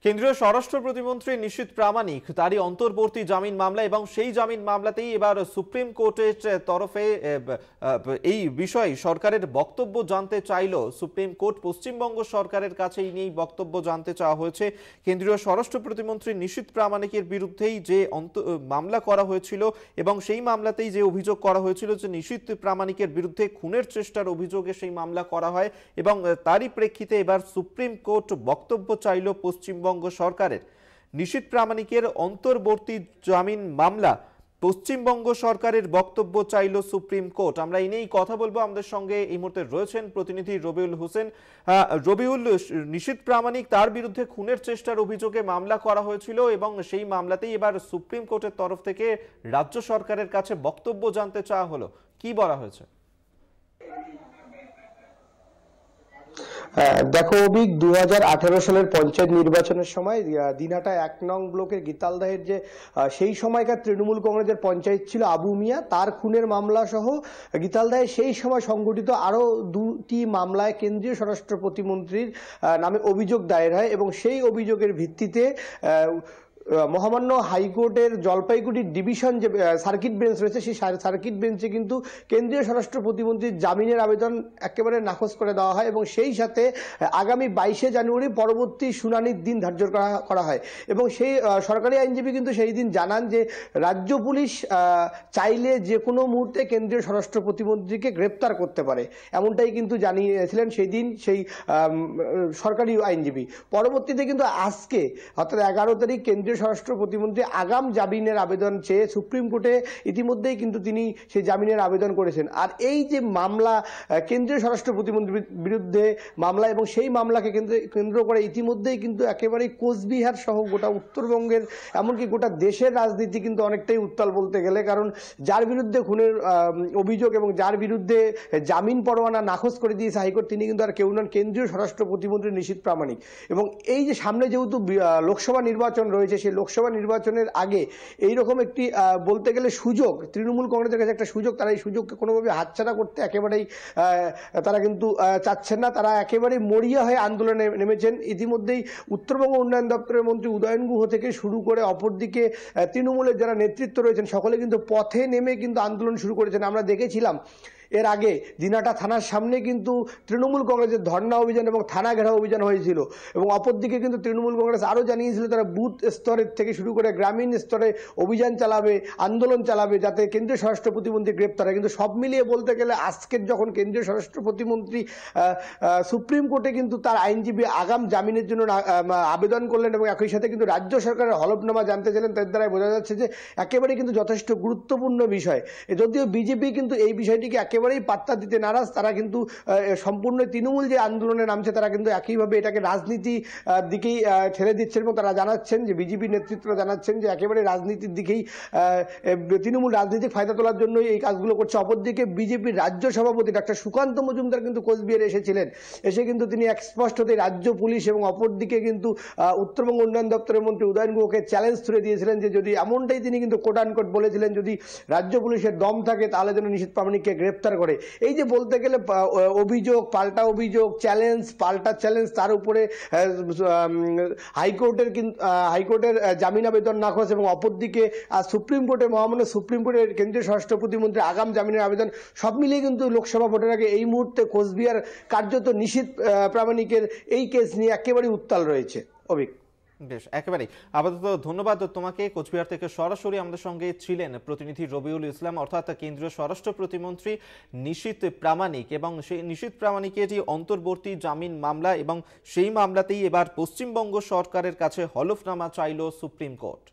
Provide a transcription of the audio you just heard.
কেন্দ্রীয় স্বরাষ্ট্র প্রতিমন্ত্রী নিশীথ প্রামাণিক তারই অন্তর্বর্তী জামিন মামলা এবং সেই জামিন মামলাতেই এবার সুপ্রিম কোর্টের তরফে এই বিষয়ে সরকারের বক্তব্য জানতে চাইল সুপ্রিম কোর্ট। পশ্চিমবঙ্গ সরকারের কাছে এই নিয়েই বক্তব্য জানতে চাওয়া হয়েছে। কেন্দ্রীয় স্বরাষ্ট্র প্রতিমন্ত্রী নিশীথ প্রামাণিকের বিরুদ্ধেই যে মামলা করা হয়েছিল এবং সেই মামলাতেই যে অভিযোগ করা হয়েছিল যে নিশীথ প্রামাণিকের বিরুদ্ধে খুনের চেষ্টার অভিযোগে সেই মামলা করা হয় এবং তারই প্রেক্ষিতে এবার সুপ্রিম কোর্ট বক্তব্য চাইল পশ্চিমবঙ্গ সরকারের। নিশীথ প্রামাণিকের অন্তর্বর্তী জামিন মামলা পশ্চিমবঙ্গ সরকারের বক্তব্য চাইল সুপ্রিম কোর্ট। আমরা এই নিয়েই কথা বলবো। আমাদের সঙ্গে এই মুহূর্তে রয়েছেন প্রতিনিধি রবিউল হোসেন। রবিউল, নিশীথ প্রামাণিক তার বিরুদ্ধে খুনের চেষ্টার অভিযোগে মামলা করা হয়েছিল এবং সেই মামলাতেই এবার সুপ্রিম কোর্টের তরফ থেকে রাজ্য সরকারের কাছে বক্তব্য জানতে চাওয়া হলো, কি বলা হয়েছে? দেখো অভিক, 2018 সালের পঞ্চায়েত নির্বাচনের সময় দিনহাটা 1 নং ব্লকের গীতালদাহের যে সেই সময়কার তৃণমূল কংগ্রেসের পঞ্চায়েত ছিল আবু মিয়া, তার খুনের মামলা সহ গীতালদাহে সেই সময় সংগঠিত আরও 2টি মামলায় কেন্দ্রীয় স্বরাষ্ট্র প্রতিমন্ত্রীর নামে অভিযোগ দায়ের হয় এবং সেই অভিযোগের ভিত্তিতে মহামান্য হাইকোর্টের জলপাইগুড়ি ডিভিশন যে সার্কিট বেঞ্চ রয়েছে সেই সার্কিট বেঞ্চে কিন্তু কেন্দ্রীয় স্বরাষ্ট্র প্রতিমন্ত্রীর জামিনের আবেদন একেবারে নাকচ করে দেওয়া হয় এবং সেই সাথে আগামী 22শে জানুয়ারি পরবর্তী শুনানির দিন ধার্য করা হয় এবং সেই সরকারি আইনজীবী কিন্তু সেই দিন জানান যে রাজ্য পুলিশ চাইলে যে কোনো মুহূর্তে কেন্দ্রীয় স্বরাষ্ট্র প্রতিমন্ত্রীকে গ্রেপ্তার করতে পারে, এমনটাই কিন্তু জানিয়েছিলেন সেই দিন সেই সরকারি আইনজীবী। পরবর্তীতে কিন্তু আজকে অর্থাৎ 11 তারিখ কেন্দ্রীয় স্বরাষ্ট্র প্রতিমন্ত্রী আগাম জামিনের আবেদন চেয়ে সুপ্রিম কোর্টে ইতিমধ্যেই কিন্তু তিনি সেই জামিনের আবেদন করেছেন। আর এই যে মামলা কেন্দ্রীয় স্বরাষ্ট্র প্রতিমন্ত্রীর বিরুদ্ধে মামলা এবং সেই মামলাকে কেন্দ্র করে ইতিমধ্যেই কিন্তু একেবারেই কোচবিহার সহ গোটা উত্তরবঙ্গের এমনকি গোটা দেশের রাজনীতি কিন্তু অনেকটাই উত্তাল বলতে গেলে, কারণ যার বিরুদ্ধে খুনের অভিযোগ এবং যার বিরুদ্ধে জামিন পরোয়ানা নাকচ করে দিয়েছে হাইকোর্ট, তিনি কিন্তু আর কেউ নন, কেন্দ্রীয় স্বরাষ্ট্র প্রতিমন্ত্রী নিশীথ প্রামাণিক। এবং এই যে সামনে যেহেতু লোকসভা নির্বাচন রয়েছে, সেই লোকসভা নির্বাচনের আগে এইরকম একটি বলতে গেলে সুযোগ, তৃণমূল কংগ্রেসের কাছে একটা সুযোগ, তারা এই সুযোগকে কোনোভাবে হাতছাড়া করতে একেবারেই তারা কিন্তু চাচ্ছেন না। তারা একেবারেই মরিয়া হয়ে আন্দোলনে নেমেছেন। ইতিমধ্যেই উত্তরবঙ্গ উন্নয়ন দপ্তরের মন্ত্রী উদয়ন গুহ থেকে শুরু করে অপরদিকে তৃণমূলের যারা নেতৃত্ব রয়েছেন সকলে কিন্তু পথে নেমে কিন্তু আন্দোলন শুরু করেছেন। আমরা দেখেছিলাম এর আগে দিনহাটা থানার সামনে কিন্তু তৃণমূল কংগ্রেসের ধর্ণা অভিযান এবং থানা ঘেরাও অভিযান হয়েছিল এবং অপরদিকে কিন্তু তৃণমূল কংগ্রেস আরও জানিয়েছিল তারা বুথ স্তরের থেকে শুরু করে গ্রামীণ স্তরে অভিযান চালাবে, আন্দোলন চালাবে যাতে কেন্দ্রীয় স্বরাষ্ট্র প্রতিমন্ত্রী গ্রেপ্তার হয়। কিন্তু সব মিলিয়ে বলতে গেলে আজকের যখন কেন্দ্রীয় স্বরাষ্ট্র প্রতিমন্ত্রী সুপ্রিম কোর্টে কিন্তু তার আইনজীবী আগাম জামিনের জন্য আবেদন করলেন এবং একই সাথে কিন্তু রাজ্য সরকারের হলফনামা জানতে চাইলেন, তার দ্বারা বোঝা যাচ্ছে যে একেবারে কিন্তু যথেষ্ট গুরুত্বপূর্ণ বিষয়। যদিও বিজেপি কিন্তু এই বিষয়টিকে একেবারেই পাত্তা দিতে নারাজ, তারা কিন্তু সম্পূর্ণ তৃণমূল যে আন্দোলনে নামছে তারা কিন্তু একইভাবে এটাকে রাজনীতি দিকেই ঠেলে দিচ্ছেন এবং তারা জানাচ্ছেন যে বিজেপি নেতৃত্ব জানাচ্ছেন যে একেবারে রাজনীতির দিকেই তৃণমূল রাজনৈতিক ফায়দা তোলার জন্যই এই কাজগুলো করছে। অপরদিকে বিজেপির রাজ্য সভাপতি ডক্টর সুকান্ত মজুমদার কিন্তু কোচবিহারে এসেছিলেন, এসে কিন্তু তিনি এক স্পষ্টতই রাজ্য পুলিশ এবং অপরদিকে কিন্তু উত্তরবঙ্গ উন্নয়ন দপ্তরের মন্ত্রী উদয়ন গুহকে চ্যালেঞ্জ ছুড়ে দিয়েছিলেন যে যদি এমনটাই তিনি কিন্তু কোট আনকোট বলেছিলেন যদি রাজ্য পুলিশের দম থাকে তাহলে যেন নিশীথ প্রামাণিককে গ্রেপ্তার করে। এই যে বলতে গেলে অভিযোগ পাল্টা অভিযোগ, চ্যালেঞ্জ পাল্টা চ্যালেঞ্জ, তার উপরে হাইকোর্টের জামিন আবেদন নাকচ এবং অপরদিকে সুপ্রিম কোর্টে মহামান্য সুপ্রিম কোর্টের কেন্দ্রীয় স্বরাষ্ট্র প্রতিমন্ত্রী আগাম জামিনের আবেদন, সব মিলিয়ে কিন্তু লোকসভা ভোটের আগে এই মুহূর্তে কোচবিহার কার্যত নিশীথ প্রামাণিকের এই কেস নিয়ে একেবারেই উত্তাল রয়েছে। অভিক, বেশ, একেবারেই আপাতত ধন্যবাদ তোমাকে। কোচবিহার থেকে সরাসরি আমাদের সঙ্গে ছিলেন প্রতিনিধি রবিউল ইসলাম, অর্থাৎ কেন্দ্রীয় স্বরাষ্ট্র প্রতিমন্ত্রী নিশীথ প্রামাণিক এবং সেই নিশীথ প্রামাণিকের যে অন্তর্বর্তী জামিন মামলা এবং সেই মামলাতেই এবার পশ্চিমবঙ্গ সরকারের কাছে হলফনামা চাইল সুপ্রিম কোর্ট।